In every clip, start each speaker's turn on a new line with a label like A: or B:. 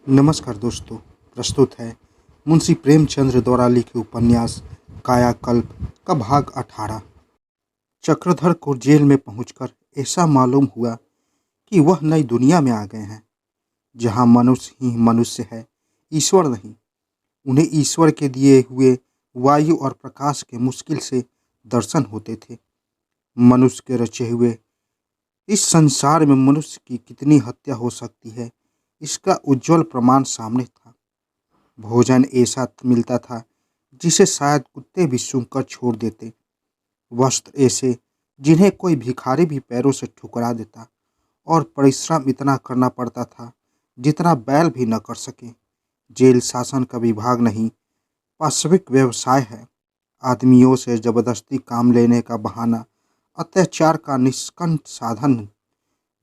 A: नमस्कार दोस्तों। प्रस्तुत है मुंशी प्रेमचंद्र द्वारा लिखे उपन्यास कायाकल्प का भाग 18। चक्रधर को जेल में पहुंचकर ऐसा मालूम हुआ कि वह नई दुनिया में आ गए हैं, जहां मनुष्य ही मनुष्य है, ईश्वर नहीं। उन्हें ईश्वर के दिए हुए वायु और प्रकाश के मुश्किल से दर्शन होते थे। मनुष्य के रचे हुए इस संसार में मनुष्य की कितनी हत्या हो सकती है, इसका उज्जवल प्रमाण सामने था। भोजन ऐसा मिलता था जिसे शायद कुत्ते भी सूंघकर छोड़ देते। वस्त्र ऐसे जिन्हें कोई भिखारी भी पैरों से ठुकरा देता। और परिश्रम इतना करना पड़ता था जितना बैल भी न कर सके। जेल शासन का विभाग नहीं, पाशविक व्यवसाय है। आदमियों से जबरदस्ती काम लेने का बहाना, अत्याचार का निष्कंठ साधन।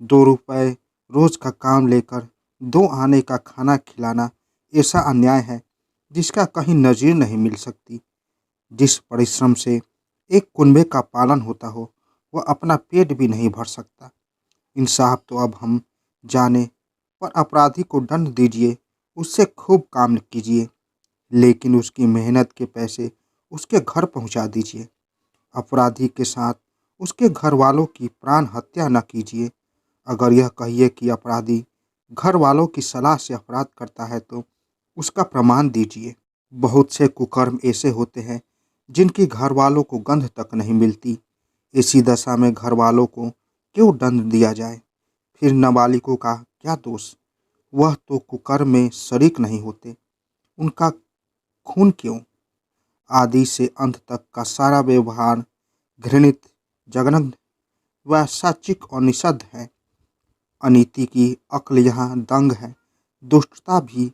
A: 2 रुपए रोज का काम लेकर 2 आने का खाना खिलाना ऐसा अन्याय है जिसका कहीं नज़ीर नहीं मिल सकती। जिस परिश्रम से एक कुनबे का पालन होता हो, वह अपना पेट भी नहीं भर सकता। इंसाफ तो अब हम जाने, पर अपराधी को दंड दीजिए, उससे खूब काम कीजिए, लेकिन उसकी मेहनत के पैसे उसके घर पहुंचा दीजिए। अपराधी के साथ उसके घर वालों की प्राण हत्या न कीजिए। अगर यह कहिए कि अपराधी घर वालों की सलाह से अपराध करता है तो उसका प्रमाण दीजिए। बहुत से कुकर्म ऐसे होते हैं जिनकी घर वालों को गंध तक नहीं मिलती। इसी दशा में घर वालों को क्यों दंड दिया जाए? फिर नाबालिगों का क्या दोष? वह तो कुकर्म में शरीक नहीं होते, उनका खून क्यों? आदि से अंत तक का सारा व्यवहार घृणित, जघन्य, वैशाचिक और निषिद्ध है। अनीति की अक्ल यहाँ दंग है, दुष्टता भी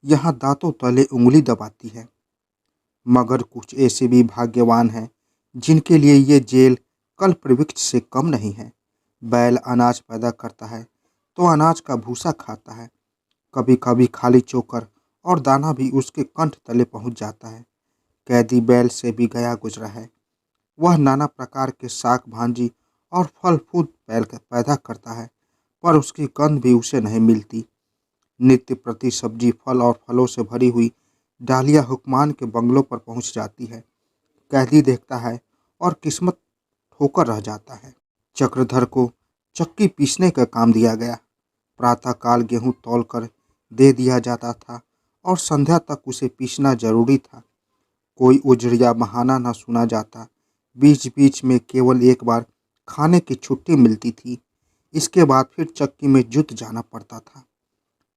A: यहाँ दांतों तले उंगली दबाती है। मगर कुछ ऐसे भी भाग्यवान हैं जिनके लिए ये जेल कल्पवृक्ष से कम नहीं है। बैल अनाज पैदा करता है तो अनाज का भूसा खाता है। कभी कभी खाली चोकर और दाना भी उसके कंठ तले पहुंच जाता है। कैदी बैल से भी गया गुजरा है। वह नाना प्रकार के साग भांजी और फल फूल पैदा करता है, पर उसकी गंध भी उसे नहीं मिलती। नित्य प्रति सब्जी, फल और फलों से भरी हुई डालियां हुक्मान के बंगलों पर पहुंच जाती है। कैदी देखता है और किस्मत ठोकर रह जाता है। चक्रधर को चक्की पीसने का काम दिया गया। प्रातःकाल गेहूं तौलकर दे दिया जाता था और संध्या तक उसे पीसना जरूरी था। कोई उजड़ या बहाना न सुना जाता। बीच बीच में केवल एक बार खाने की छुट्टी मिलती थी। इसके बाद फिर चक्की में जुट जाना पड़ता था।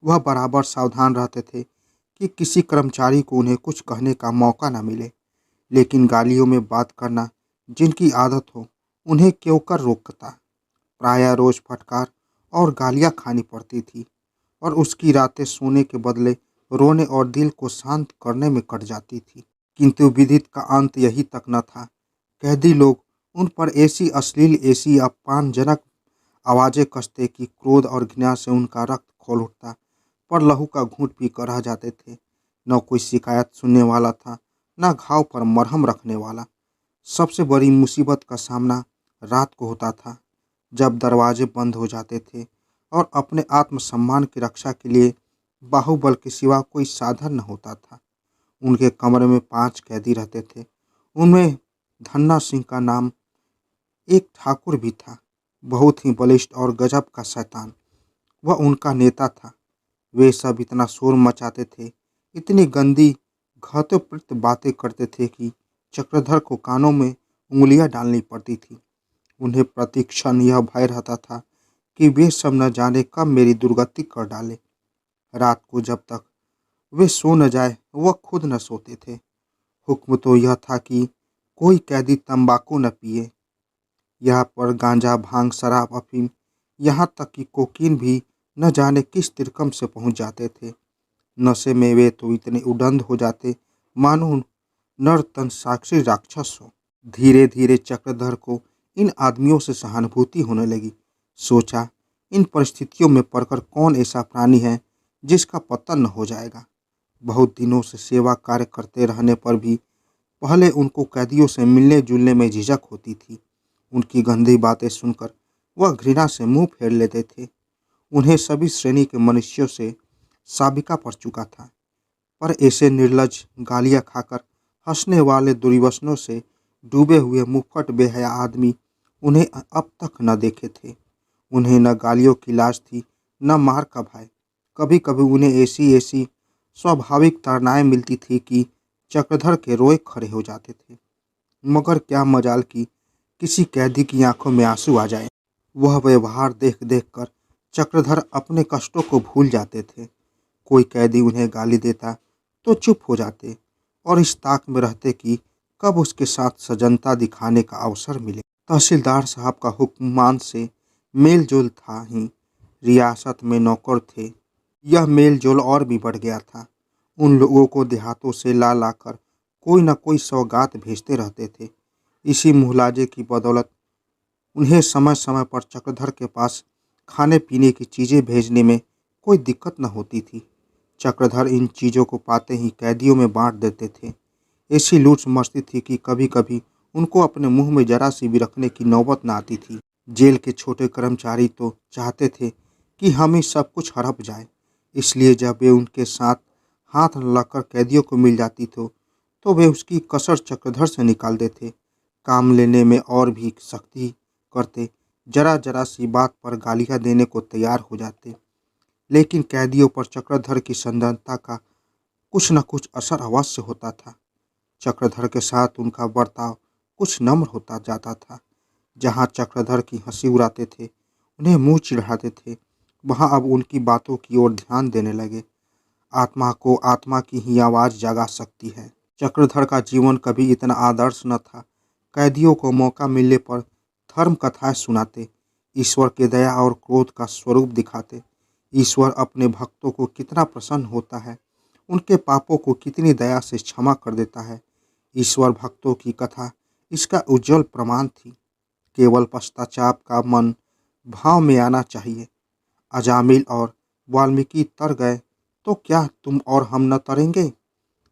A: वह बराबर सावधान रहते थे कि किसी कर्मचारी को उन्हें कुछ कहने का मौका न मिले, लेकिन गालियों में बात करना जिनकी आदत हो, उन्हें क्यों कर रोकता। प्रायः रोज फटकार और गालियां खानी पड़ती थी और उसकी रातें सोने के बदले रोने और दिल को शांत करने में कट जाती थी। किंतु विदित का अंत यही तक न था। कैदी लोग उन पर ऐसी अश्लील, ऐसी अपमानजनक आवाज़ें कसते कि क्रोध और घृणा से उनका रक्त खौल उठता, पर लहू का घूंट पी कर रह जाते थे। न कोई शिकायत सुनने वाला था, न घाव पर मरहम रखने वाला। सबसे बड़ी मुसीबत का सामना रात को होता था, जब दरवाजे बंद हो जाते थे और अपने आत्मसम्मान की रक्षा के लिए बाहुबल के सिवा कोई साधन न होता था। उनके कमरे में 5 कैदी रहते थे। उनमें धन्ना सिंह का नाम एक ठाकुर भी था, बहुत ही बलिष्ठ और गजब का शैतान। वह उनका नेता था। वे सब इतना शोर मचाते थे, इतनी गंदी घृणित बातें करते थे कि चक्रधर को कानों में उंगलियां डालनी पड़ती थी। उन्हें प्रतिक्षण यह भय रहता था कि वे सब न जाने कब मेरी दुर्गति कर डाले। रात को जब तक वे सो न जाए, वह खुद न सोते थे। हुक्म तो यह था कि कोई कैदी तंबाकू न पिए। यहाँ पर गांजा, भांग, शराब, अफीम, यहाँ तक कि कोकीन भी न जाने किस तिरकम से पहुंच जाते थे। नशे में वे तो इतने उदंड हो जाते मानो नर्तन साक्षी राक्षस हो। धीरे धीरे चक्रधर को इन आदमियों से सहानुभूति होने लगी। सोचा, इन परिस्थितियों में पड़कर कौन ऐसा प्राणी है जिसका पतन न हो जाएगा। बहुत दिनों से सेवा कार्य करते रहने पर भी पहले उनको कैदियों से मिलने जुलने में झिझक होती थी। उनकी गंदी बातें सुनकर वह घृणा से मुंह फेर लेते थे। उन्हें सभी श्रेणी के मनुष्यों से साबिका पड़ चुका था। पर ऐसे निर्लज गालियां खाकर हंसने वाले दुर्व्यसनों से डूबे हुए मुफ्फट बेहया आदमी उन्हें अब तक न देखे थे। उन्हें न गालियों की लाज थी, न मार का भय। कभी कभी उन्हें ऐसी ऐसी स्वाभाविक ताड़नाएं मिलती थी कि चक्रधर के रोए खड़े हो जाते थे। मगर क्या मजाल कि किसी कैदी की आंखों में आंसू आ जाए। वह व्यवहार देख देख कर चक्रधर अपने कष्टों को भूल जाते थे। कोई कैदी उन्हें गाली देता तो चुप हो जाते और इस ताक में रहते कि कब उसके साथ सजनता दिखाने का अवसर मिले। तहसीलदार साहब का हुक्मान से मेल जोल था ही रियासत में नौकर थे। यह मेल जोल और भी बढ़ गया था। उन लोगों को देहातों से ला लाकर कोई न कोई सौगात भेजते रहते थे। इसी मुहलाजे की बदौलत उन्हें समय समय पर चक्रधर के पास खाने पीने की चीज़ें भेजने में कोई दिक्कत न होती थी। चक्रधर इन चीज़ों को पाते ही कैदियों में बांट देते थे। ऐसी लूट मचती थी कि कभी कभी उनको अपने मुंह में जरा सी भी रखने की नौबत न आती थी। जेल के छोटे कर्मचारी तो चाहते थे कि हम ही सब कुछ हड़प जाए, इसलिए जब वे उनके साथ हाथ लगाकर कैदियों को मिल जाती तो वे उसकी कसर चक्रधर से निकाल देते। काम लेने में और भी सख्ती करते, जरा जरा सी बात पर गालियां देने को तैयार हो जाते। लेकिन कैदियों पर चक्रधर की सन्नद्धता का कुछ न कुछ असर अवश्य होता था। चक्रधर के साथ उनका बर्ताव कुछ नम्र होता जाता था। जहाँ चक्रधर की हंसी उड़ाते थे, उन्हें मुंह चिढ़ाते थे, वहाँ अब उनकी बातों की ओर ध्यान देने लगे। आत्मा को आत्मा की ही आवाज़ जगा सकती है। चक्रधर का जीवन कभी इतना आदर्श न था। कैदियों को मौका मिलने पर धर्म कथाएं सुनाते, ईश्वर के दया और क्रोध का स्वरूप दिखाते। ईश्वर अपने भक्तों को कितना प्रसन्न होता है, उनके पापों को कितनी दया से क्षमा कर देता है। ईश्वर भक्तों की कथा इसका उज्जवल प्रमाण थी। केवल पश्चाताप का मन भाव में आना चाहिए। अजामिल और वाल्मीकि तर गए तो क्या तुम और हम न तरेंगे।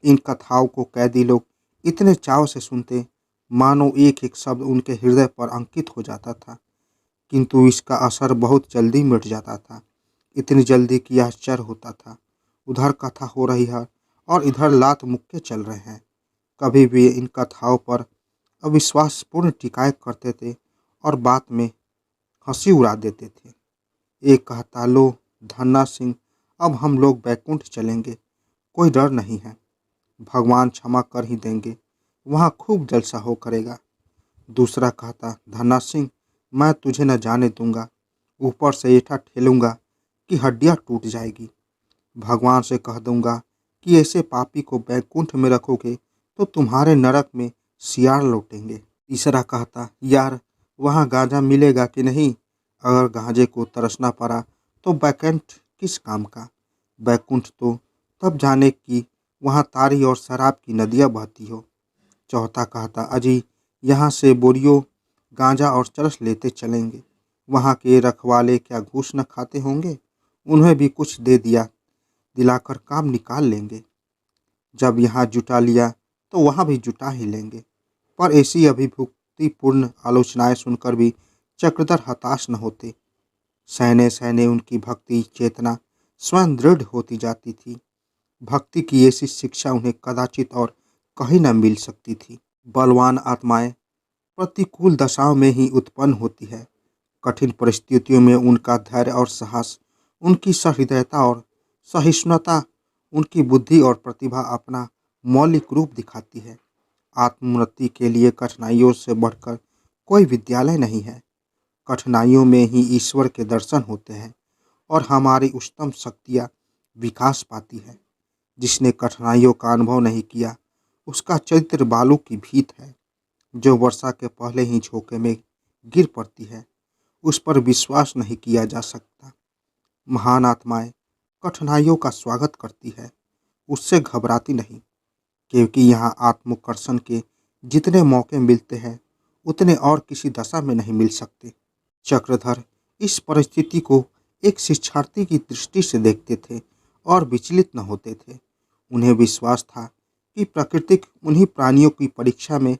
A: इन कथाओं को कैदी लोग इतने चाव से सुनते मानो एक एक शब्द उनके हृदय पर अंकित हो जाता था। किंतु इसका असर बहुत जल्दी मिट जाता था। इतनी जल्दी कि आश्चर्य होता था। उधर कथा हो रही है और इधर लात मुक्के चल रहे हैं। कभी भी इन कथाओं पर अविश्वासपूर्ण टिकाए करते थे और बात में हंसी उड़ा देते थे। एक कहता, लो धन्ना सिंह, अब हम लोग बैकुंठ चलेंगे, कोई डर नहीं है, भगवान क्षमा कर ही देंगे, वहाँ खूब जलसा हो करेगा। दूसरा कहता, धन्ना सिंह, मैं तुझे न जाने दूंगा, ऊपर से ऐठा ठेलूंगा कि हड्डियाँ टूट जाएगी। भगवान से कह दूंगा कि ऐसे पापी को बैकुंठ में रखोगे तो तुम्हारे नरक में सियार लौटेंगे। तीसरा कहता, यार वहाँ गांजा मिलेगा कि नहीं, अगर गांजे को तरसना पड़ा तो बैकुंठ किस काम का। बैकुंठ तो तब जाने कि वहाँ तारी और शराब की नदियाँ बहती हो। चौथा कहता, अजी यहाँ से बोरियों गांजा और चरस लेते चलेंगे, वहाँ के रखवाले क्या घूस न खाते होंगे, उन्हें भी कुछ दे दिया दिलाकर काम निकाल लेंगे। जब यहाँ जुटा लिया तो वहाँ भी जुटा ही लेंगे। पर ऐसी अभिभूतिपूर्ण आलोचनाएं सुनकर भी चक्रधर हताश न होते। सहने सहने उनकी भक्ति चेतना स्वयं दृढ़ होती जाती थी। भक्ति की ऐसी शिक्षा उन्हें कदाचित और कहीं न मिल सकती थी। बलवान आत्माएं प्रतिकूल दशाओं में ही उत्पन्न होती है। कठिन परिस्थितियों में उनका धैर्य और साहस, उनकी सहृदयता और सहिष्णुता, उनकी बुद्धि और प्रतिभा अपना मौलिक रूप दिखाती है। आत्मोन्नति के लिए कठिनाइयों से बढ़कर कोई विद्यालय नहीं है। कठिनाइयों में ही ईश्वर के दर्शन होते हैं और हमारी उच्चतम शक्तियाँ विकास पाती है। जिसने कठिनाइयों का अनुभव नहीं किया, उसका चरित्र बालू की भीत है जो वर्षा के पहले ही झोंके में गिर पड़ती है। उस पर विश्वास नहीं किया जा सकता। महान आत्माएं कठिनाइयों का स्वागत करती है, उससे घबराती नहीं, क्योंकि यहाँ आत्मकर्षण के जितने मौके मिलते हैं उतने और किसी दशा में नहीं मिल सकते। चक्रधर इस परिस्थिति को एक शिक्षार्थी की दृष्टि से देखते थे और विचलित न होते थे। उन्हें विश्वास था कि प्रकृति उन्हीं प्राणियों की परीक्षा में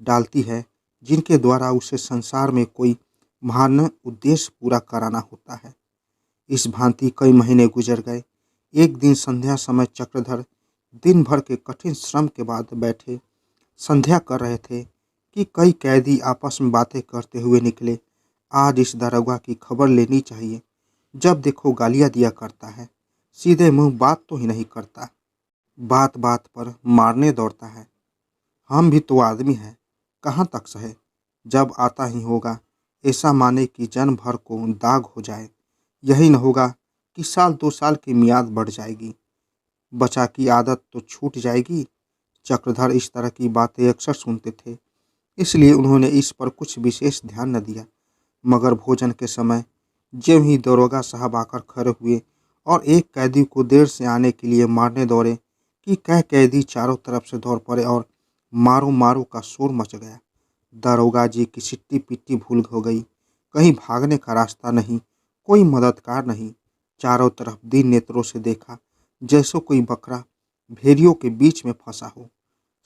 A: डालती है जिनके द्वारा उसे संसार में कोई महान उद्देश्य पूरा कराना होता है। इस भांति कई महीने गुजर गए। एक दिन संध्या समय चक्रधर दिन भर के कठिन श्रम के बाद बैठे संध्या कर रहे थे कि कई कैदी आपस में बातें करते हुए निकले। आज इस दारोगा की खबर लेनी चाहिए। जब देखो गालियां दिया करता है, सीधे मुंह बात तो ही नहीं करता, बात बात पर मारने दौड़ता है। हम भी तो आदमी हैं, कहाँ तक सहे। जब आता ही होगा ऐसा माने कि जन्म भर को दाग हो जाए। यही न होगा कि साल 2 साल की मियाद बढ़ जाएगी, बचा की आदत तो छूट जाएगी। चक्रधर इस तरह की बातें अक्सर सुनते थे, इसलिए उन्होंने इस पर कुछ विशेष ध्यान न दिया। मगर भोजन के समय ज्यों ही दरोगा साहब आकर खड़े हुए और एक कैदी को देर से आने के लिए मारने दौड़े कि कह कैदी चारों तरफ से दौड़ पड़े और मारो मारो का शोर मच गया। दरोगा जी की सिट्टी पिट्टी भूल हो गई। कहीं भागने का रास्ता नहीं, कोई मददगार नहीं। चारों तरफ दीन नेत्रों से देखा, जैसे कोई बकरा भेड़ियों के बीच में फंसा हो।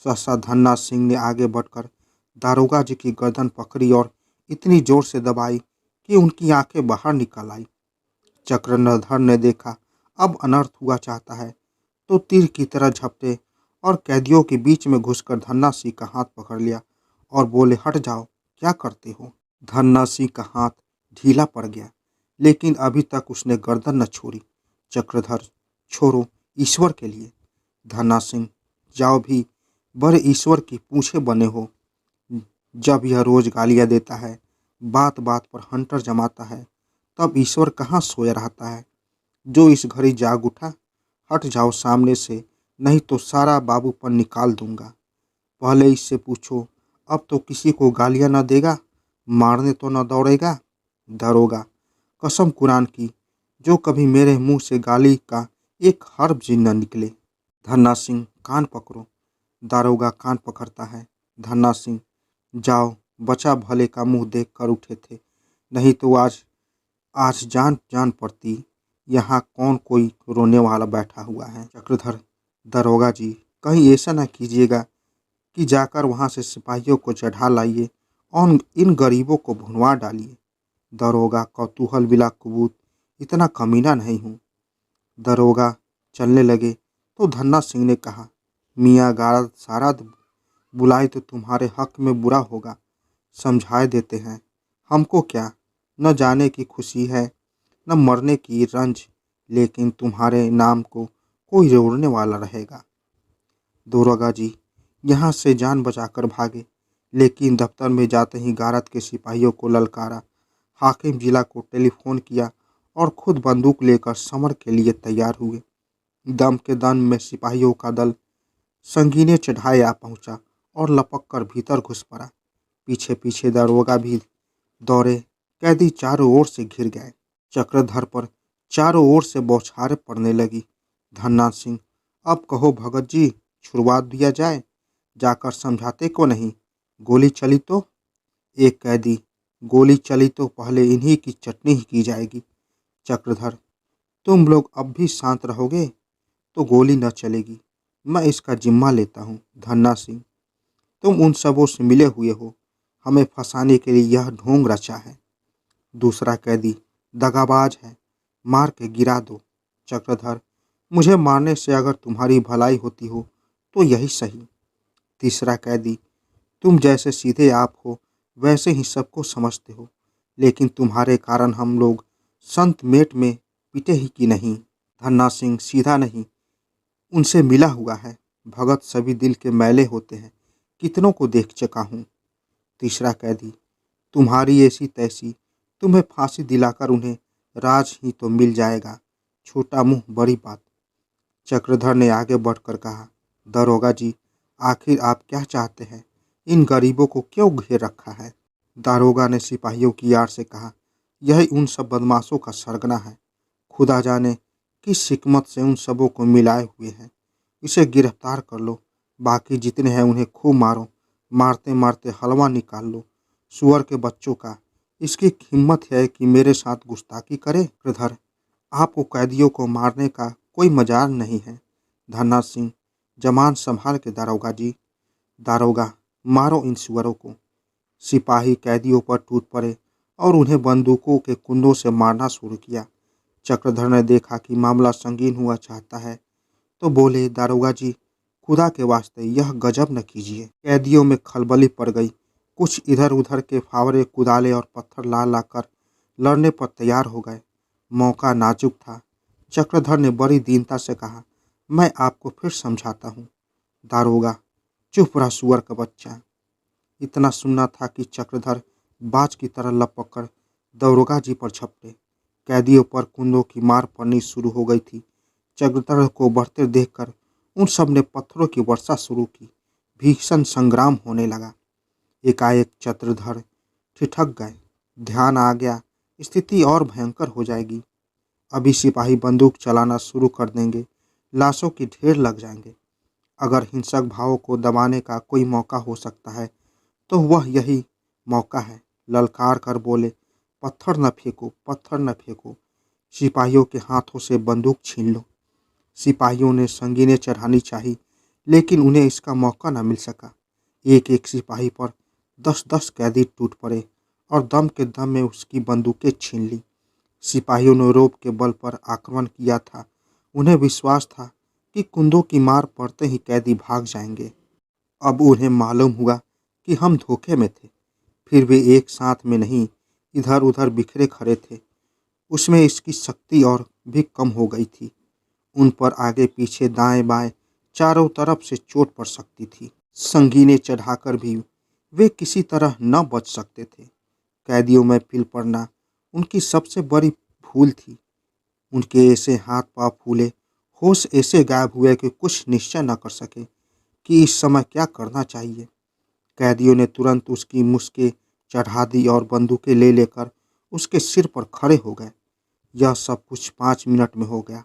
A: सहसा धन्ना सिंह ने आगे बढ़कर दारोगा जी की गर्दन पकड़ी और इतनी जोर से दबाई कि उनकी आंखें बाहर निकल आई। चक्रधर ने देखा अब अनर्थ हुआ चाहता है, तो तीर की तरह झपटे और कैदियों के बीच में घुसकर धन्ना सिंह का हाथ पकड़ लिया और बोले, हट जाओ, क्या करते हो। धन्ना सिंह का हाथ ढीला पड़ गया, लेकिन अभी तक उसने गर्दन न छोड़ी। चक्रधर, छोड़ो, ईश्वर के लिए। धन्ना सिंह, जाओ भी, बड़े ईश्वर की पूछे बने हो। जब यह रोज गालियां देता है, बात बात पर हंटर जमाता है, तब ईश्वर कहाँ सोया रहता है जो इस घड़ी जाग उठा। हट जाओ सामने से, नहीं तो सारा बाबूपन निकाल दूंगा। पहले इससे पूछो, अब तो किसी को गालियां न देगा, मारने तो न दौड़ेगा। दरोगा, कसम कुरान की, जो कभी मेरे मुंह से गाली का एक हर्फ भी न निकले। धन्ना सिंह, कान पकड़ो। दारोगा कान पकड़ता है। धन्ना सिंह, जाओ, बचा भले का मुंह देख कर उठे थे, नहीं तो आज आज जान जान पड़ती। यहाँ कौन कोई रोने वाला बैठा हुआ है। चक्रधर, दरोगा जी, कहीं ऐसा न कीजिएगा कि जाकर वहाँ से सिपाहियों को चढ़ा लाइए और इन गरीबों को भुनवा डालिए। दरोगा, कौतूहल बिला कुबूत, इतना कमीना नहीं हूँ। दरोगा चलने लगे तो धन्ना सिंह ने कहा, मियाँ गारद सारा बुलाए तो तुम्हारे हक में बुरा होगा, समझाए देते हैं। हमको क्या, न जाने की खुशी है न मरने की रंज, लेकिन तुम्हारे नाम को कोई जोड़ने वाला रहेगा। दरोगा जी यहाँ से जान बचाकर भागे, लेकिन दफ्तर में जाते ही गारद के सिपाहियों को ललकारा। हाकिम जिला को टेलीफोन किया और खुद बंदूक लेकर समर के लिए तैयार हुए। दम के दम में सिपाहियों का दल संगीने चढ़ाए आ पहुंचा और लपक कर भीतर घुस पड़ा। पीछे पीछे दरोगा भी दौड़े। कैदी चारों ओर से घिर गए। चक्रधर पर चारों ओर से बौछारें पड़ने लगी। धन्ना सिंह, अब कहो भगत जी, छुड़वा दिया जाए, जाकर समझाते को नहीं। गोली चली तो। एक कैदी, गोली चली तो पहले इन्हीं की चटनी ही की जाएगी। चक्रधर, तुम लोग अब भी शांत रहोगे तो गोली न चलेगी, मैं इसका जिम्मा लेता हूँ। धन्ना सिंह, तुम उन सबों से मिले हुए हो, हमें फंसाने के लिए यह ढोंग रचा है। दूसरा कैदी, दगाबाज है, मार के गिरा दो। चक्रधर, मुझे मारने से अगर तुम्हारी भलाई होती हो तो यही सही। तीसरा कैदी, तुम जैसे सीधे आप हो वैसे ही सबको समझते हो, लेकिन तुम्हारे कारण हम लोग संत मेट में पिटे ही कि नहीं। धन्ना सिंह, सीधा नहीं, उनसे मिला हुआ है। भगत सभी दिल के मैले होते हैं, कितनों को देख चुका हूँ। तीसरा कैदी, तुम्हारी ऐसी तैसी, तुम्हें फांसी दिलाकर उन्हें राज ही तो मिल जाएगा। छोटा मुंह बड़ी बात। चक्रधर ने आगे बढ़कर कहा, दरोगा जी, आखिर आप क्या चाहते हैं, इन गरीबों को क्यों घेर रखा है। दारोगा ने सिपाहियों की आड़ से कहा, यही उन सब बदमाशों का सरगना है। खुदा जाने किस हिकमत से उन सबों को मिलाए हुए हैं। इसे गिरफ्तार कर लो, बाकी जितने हैं उन्हें खूब मारो, मारते मारते हलवा निकाल लो। सुअर के बच्चों का, इसकी हिम्मत है कि मेरे साथ गुस्ताखी करे। चक्रधर, आपको कैदियों को मारने का कोई मजाल नहीं है। धन्ना सिंह, जमान संभाल के दारोगा जी। दारोगा, मारो इन सुअरों को। सिपाही कैदियों पर टूट पड़े और उन्हें बंदूकों के कुंडों से मारना शुरू किया। चक्रधर ने देखा कि मामला संगीन हुआ चाहता है तो बोले, दारोगा जी, खुदा के वास्ते यह गजब न कीजिए। कैदियों में खलबली पड़ गई। कुछ इधर उधर के फावरे, कुदाले और पत्थर ला लाकर लड़ने पर तैयार हो गए। मौका नाजुक था। चक्रधर ने बड़ी दीनता से कहा, मैं आपको फिर समझाता हूँ। दारोगा, चुप रहा सुअर का बच्चा। इतना सुनना था कि चक्रधर बाज की तरह लपक कर दारोगा जी पर झपटे। कैदियों पर कुंदों की मार पड़नी शुरू हो गई थी। चक्रधर को बढ़ते देखकर उन सब ने पत्थरों की वर्षा शुरू की। भीषण संग्राम होने लगा। एकाएक चक्रधर ठिठक गए। ध्यान आ गया, स्थिति और भयंकर हो जाएगी। अभी सिपाही बंदूक चलाना शुरू कर देंगे, लाशों की ढेर लग जाएंगे। अगर हिंसक भावों को दबाने का कोई मौका हो सकता है तो वह यही मौका है। ललकार कर बोले, पत्थर न फेंको, पत्थर न फेंको। सिपाहियों के हाथों से बंदूक छीन लो। सिपाहियों ने संगीनें चढ़ानी चाही, लेकिन उन्हें इसका मौका न मिल सका। एक एक सिपाही पर 10-10 कैदी टूट पड़े और दम के दम में उसकी बंदूकें छीन ली। सिपाहियों ने रौब के बल पर आक्रमण किया था। उन्हें विश्वास था कि कुंदों की मार पड़ते ही कैदी भाग जाएंगे। अब उन्हें मालूम हुआ कि हम धोखे में थे। फिर वे एक साथ में नहीं, इधर उधर बिखरे खड़े थे। उसमें इसकी शक्ति और भी कम हो गई थी। उन पर आगे पीछे दाएं बाएं चारों तरफ से चोट पड़ सकती थी। संगीनें चढ़ाकर भी वे किसी तरह न बच सकते थे। कैदियों में पिल पड़ना उनकी सबसे बड़ी भूल थी। उनके ऐसे हाथ पांव फूले, होश ऐसे गायब हुए कि कुछ निश्चय न कर सके कि इस समय क्या करना चाहिए। कैदियों ने तुरंत उसकी मुश्कें चढ़ा दी और बंदूकें ले लेकर उसके सिर पर खड़े हो गए। यह सब कुछ 5 मिनट में हो गया।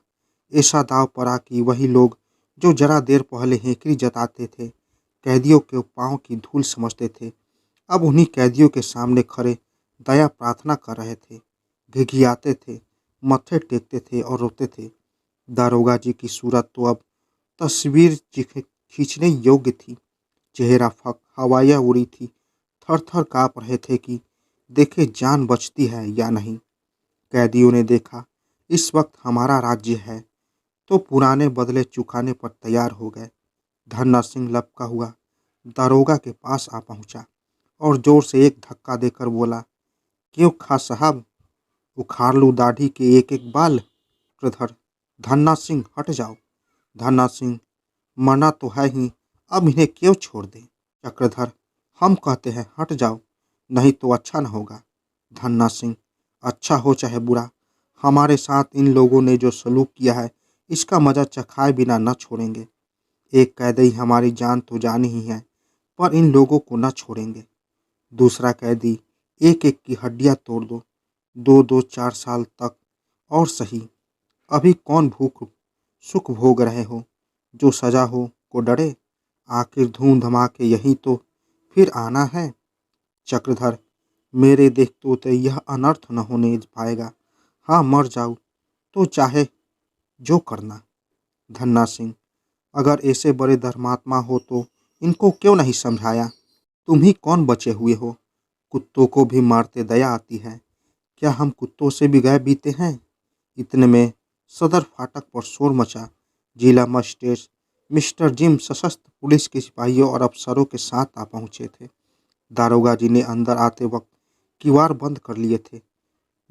A: ऐसा दाव पड़ा कि वही लोग जो जरा देर पहले हेकड़ी जताते थे, कैदियों के पांव की धूल समझते थे, अब उन्हीं कैदियों के सामने खड़े दया प्रार्थना कर रहे थे, घिघियाते थे, मत्थे टेकते थे और रोते थे। दारोगा जी की सूरत तो अब तस्वीर खींचने योग्य थी। चेहरा फक, हवाइयाँ उड़ी थी। थर थर काँप रहे थे कि देखे जान बचती है या नहीं। कैदियों ने देखा, इस वक्त हमारा राज्य है तो पुराने बदले चुकाने पर तैयार हो गए। धन्ना सिंह लपका हुआ दारोगा के पास आ पहुंचा और जोर से एक धक्का देकर बोला, क्यों खा साहब, उखाड़ लूँ दाढ़ी के एक एक बाल। चक्रधर, धन्ना सिंह हट जाओ। धन्ना सिंह, मरना तो है ही, अब इन्हें क्यों छोड़ दें। चक्रधर, हम कहते हैं हट जाओ, नहीं तो अच्छा न होगा। धन्ना सिंह, अच्छा हो चाहे बुरा, हमारे साथ इन लोगों ने जो सलूक किया है इसका मजा चखाए बिना न छोड़ेंगे। एक कैदी हमारी जान तो जानी ही है, पर इन लोगों को न छोड़ेंगे। दूसरा कैदी, एक एक की हड्डियां तोड़ दो, 2-2 4 साल तक और सही। अभी कौन भूख सुख भोग रहे हो, जो सजा हो को डरे। आखिर धूम धमाके यही तो फिर आना है। चक्रधर, मेरे देखते तो यह अनर्थ न होने पाएगा। हाँ, मर जाऊँ तो चाहे जो करना। धन्ना सिंह, अगर ऐसे बड़े धर्मात्मा हो तो इनको क्यों नहीं समझाया। तुम ही कौन बचे हुए हो, कुत्तों को भी मारते दया आती है। क्या हम कुत्तों से भी गए बीते हैं। इतने में सदर फाटक पर शोर मचा। जिला मजिस्ट्रेट मिस्टर जिम सशस्त्र पुलिस के सिपाहियों और अफसरों के साथ आ पहुंचे थे। दारोगा जी ने अंदर आते वक्त किवाड़ बंद कर लिए थे,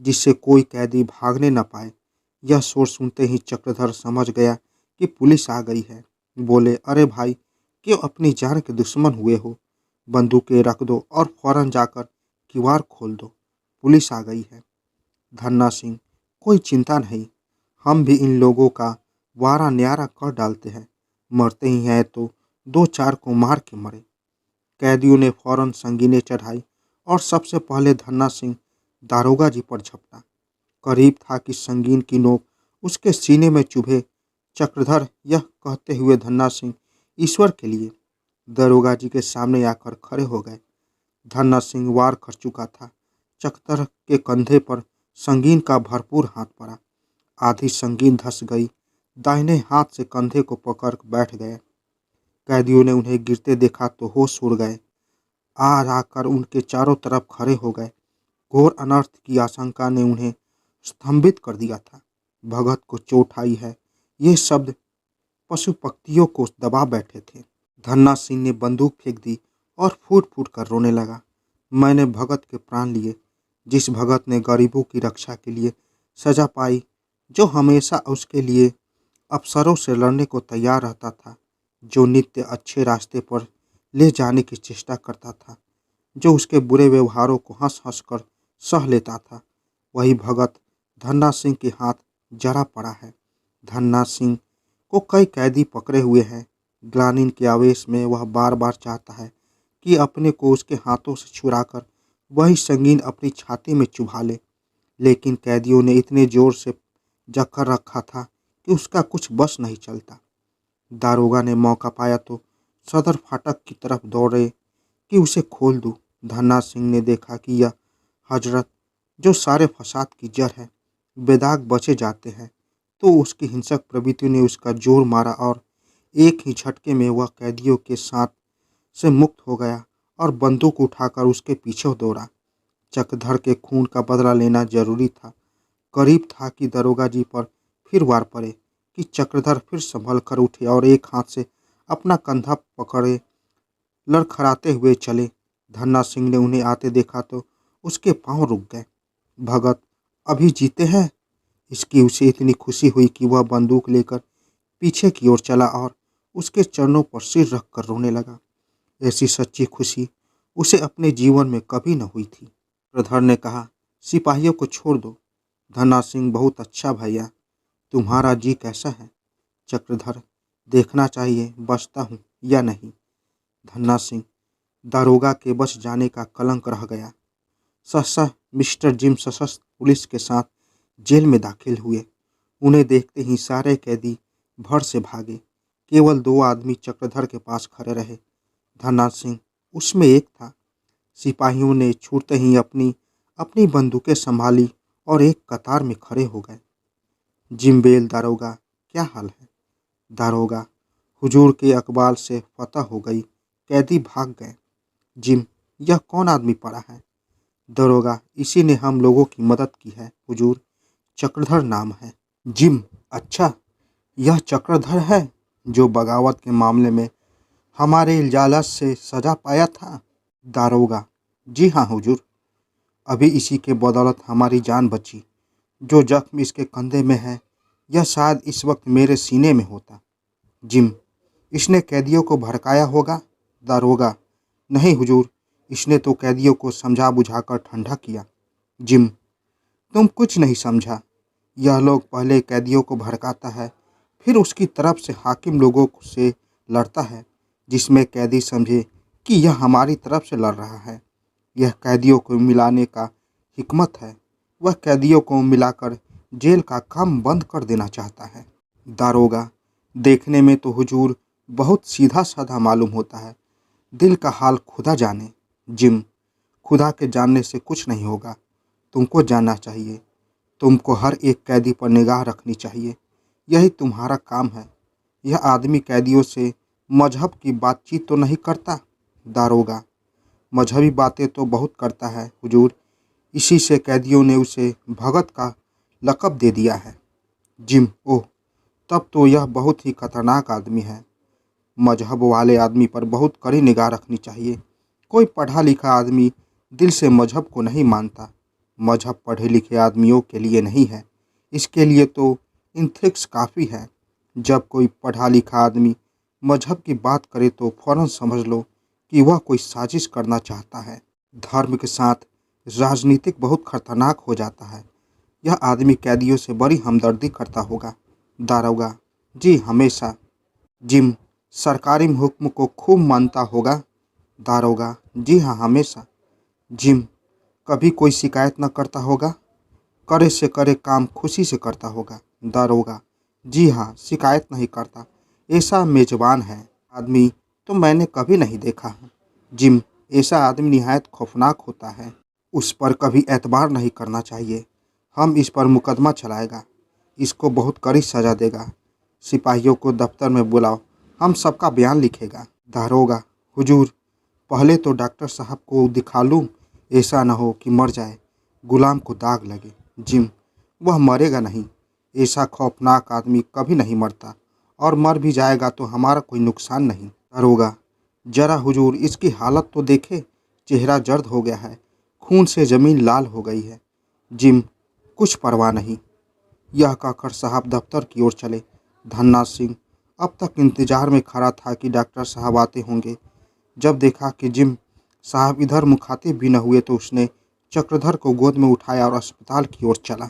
A: जिससे कोई कैदी भागने न पाए। यह शोर सुनते ही चक्रधर समझ गया कि पुलिस आ गई है। बोले, अरे भाई, क्यों अपनी जान के दुश्मन हुए हो। बंदूकें रख दो और फौरन जाकर किवाड़ खोल दो, पुलिस आ गई है। धन्ना सिंह, कोई चिंता नहीं, हम भी इन लोगों का वारा न्यारा कर डालते हैं। मरते ही हैं तो 2-4 को मार के मरे। कैदियों ने फौरन संगीनें चढ़ाई और सबसे पहले धन्ना सिंह दारोगा जी पर झपटा। करीब था कि संगीन की नोक उसके सीने में चुभे। चक्रधर यह कहते हुए धन्ना सिंह ईश्वर के लिए दारोगा जी के सामने आकर खड़े हो गए। धन्ना सिंह वार कर चुका था। चक्रधर के कंधे पर संगीन का भरपूर हाथ पड़ा। आधी संगीन धंस गई। दाहिने हाथ से कंधे को पकड़ बैठ गए। कैदियों ने उन्हें गिरते देखा तो होश उड़ गए। आकर उनके चारों तरफ खड़े हो गए। घोर अनर्थ की आशंका ने उन्हें स्तंभित कर दिया था। भगत को चोट आई है, ये शब्द पशु पक्षियों को दबा बैठे थे। धन्ना सिंह ने बंदूक फेंक दी और फूट फूट कर रोने लगा। मैंने भगत के प्राण लिए, जिस भगत ने गरीबों की रक्षा के लिए सजा पाई, जो हमेशा उसके लिए अफसरों से लड़ने को तैयार रहता था, जो नित्य अच्छे रास्ते पर ले जाने की चेष्टा करता था, जो उसके बुरे व्यवहारों को हंस हंस कर सह लेता था, वही भगत धन्ना सिंह के हाथ जरा पड़ा है। धन्ना सिंह को कई कैदी पकड़े हुए हैं। ग्लानि के आवेश में वह बार बार चाहता है कि अपने को उसके हाथों से छुड़ाकर वही संगीन अपनी छाती में चुभा ले, लेकिन कैदियों ने इतने जोर से जकड़ रखा था कि उसका कुछ बस नहीं चलता। दारोगा ने मौका पाया तो सदर फाटक की तरफ दौड़े कि उसे खोल दूं। धन्ना सिंह ने देखा कि यह हजरत, जो सारे फसाद की जड़ है, बेदाग बचे जाते हैं, तो उसकी हिंसक प्रवृत्ति ने उसका जोर मारा और एक ही झटके में वह कैदियों के साथ से मुक्त हो गया और बंदूक उठाकर उसके पीछे दौड़ा। चक्रधर के खून का बदला लेना जरूरी था। करीब था कि दरोगा जी पर फिर वार पड़े कि चक्रधर फिर संभल कर उठे और एक हाथ से अपना कंधा पकड़े लड़खड़ाते हुए चले। धन्ना सिंह ने उन्हें आते देखा तो उसके पांव रुक गए। भगत अभी जीते हैं, इसकी उसे इतनी खुशी हुई कि वह बंदूक लेकर पीछे की ओर चला और उसके चरणों पर सिर रखकर रोने लगा। ऐसी सच्ची खुशी उसे अपने जीवन में कभी न हुई थी। चक्रधर ने कहा, सिपाहियों को छोड़ दो। धन्ना सिंह, बहुत अच्छा भैया, तुम्हारा जी कैसा है? चक्रधर, देखना चाहिए बचता हूँ या नहीं। धन्ना सिंह, दारोगा के बच जाने का कलंक रह गया। सहसा मिस्टर जिम सशस्त्र पुलिस के साथ जेल में दाखिल हुए। उन्हें देखते ही सारे कैदी भर से भागे। केवल 2 आदमी चक्रधर के पास खड़े रहे। धन्ना सिंह उसमें एक था। सिपाहियों ने छूटते ही अपनी अपनी बंदूकें संभाली और एक कतार में खड़े हो गए। जिम्बेल दारोगा, क्या हाल है? दारोगा, हुजूर के अकबाल से फतह हो गई, कैदी भाग गए। जिम, यह कौन आदमी पड़ा है? दारोगा, इसी ने हम लोगों की मदद की है हुजूर, चक्रधर नाम है। जिम, अच्छा, यह चक्रधर है जो बगावत के मामले में हमारे इल्जालत से सजा पाया था? दारोगा, जी हाँ हुजूर, अभी इसी के बदौलत हमारी जान बची। जो जख्म इसके कंधे में है, यह शायद इस वक्त मेरे सीने में होता। जिम, इसने कैदियों को भड़काया होगा? दारोगा, नहीं हुजूर, इसने तो कैदियों को समझा बुझाकर ठंडा किया। जिम, तुम कुछ नहीं समझा। यह लोग पहले कैदियों को भड़काता है, फिर उसकी तरफ से हाकिम लोगों से लड़ता है, जिसमें कैदी समझे कि यह हमारी तरफ से लड़ रहा है। यह कैदियों को मिलाने का हिकमत है। वह कैदियों को मिलाकर जेल का काम बंद कर देना चाहता है। दारोगा, देखने में तो हुजूर बहुत सीधा साधा मालूम होता है, दिल का हाल खुदा जाने। जिम, खुदा के जानने से कुछ नहीं होगा, तुमको जानना चाहिए। तुमको हर एक कैदी पर निगाह रखनी चाहिए, यही तुम्हारा काम है। यह आदमी कैदियों से मजहब की बातचीत तो नहीं करता? दारोगा, मजहबी बातें तो बहुत करता है हुजूर, इसी से कैदियों ने उसे भगत का लक़ब दे दिया है। जिम, ओह, तब तो यह बहुत ही खतरनाक आदमी है। मजहब वाले आदमी पर बहुत कड़ी निगाह रखनी चाहिए। कोई पढ़ा लिखा आदमी दिल से मजहब को नहीं मानता। मजहब पढ़े लिखे आदमियों के लिए नहीं है, इसके लिए तो इथिक्स काफ़ी है। जब कोई पढ़ा लिखा आदमी मजहब की बात करे तो फौरन समझ लो कि वह कोई साजिश करना चाहता है। धर्म के साथ राजनीतिक बहुत खतरनाक हो जाता है। यह आदमी कैदियों से बड़ी हमदर्दी करता होगा। दारोगा, जी हमेशा। जिम, सरकारी हुक्म को खूब मानता होगा? दारोगा, जी हाँ, हमेशा। जिम, कभी कोई शिकायत न करता होगा? करे से करे काम खुशी से करता होगा? दारोगा, जी हाँ, शिकायत नहीं करता। ऐसा मेजबान है आदमी तो मैंने कभी नहीं देखा है। जिम, ऐसा आदमी निहायत खौफनाक होता है, उस पर कभी एतबार नहीं करना चाहिए। हम इस पर मुकदमा चलाएगा, इसको बहुत कड़ी सज़ा देगा। सिपाहियों को दफ्तर में बुलाओ, हम सबका बयान लिखेगा। दारोगा, हुजूर, पहले तो डॉक्टर साहब को दिखा लूँ, ऐसा न हो कि मर जाए, गुलाम को दाग लगे। जिम, वह मरेगा नहीं, ऐसा खौफनाक आदमी कभी नहीं मरता, और मर भी जाएगा तो हमारा कोई नुकसान नहीं। दरोगा, जरा हुजूर इसकी हालत तो देखे, चेहरा जर्द हो गया है, खून से ज़मीन लाल हो गई है। जिम, कुछ परवाह नहीं। यह कहकर साहब दफ्तर की ओर चले। धन्ना सिंह अब तक इंतजार में खड़ा था कि डॉक्टर साहब आते होंगे। जब देखा कि जिम साहब इधर मुखातिब भी न हुए तो उसने चक्रधर को गोद में उठाया और अस्पताल की ओर चला।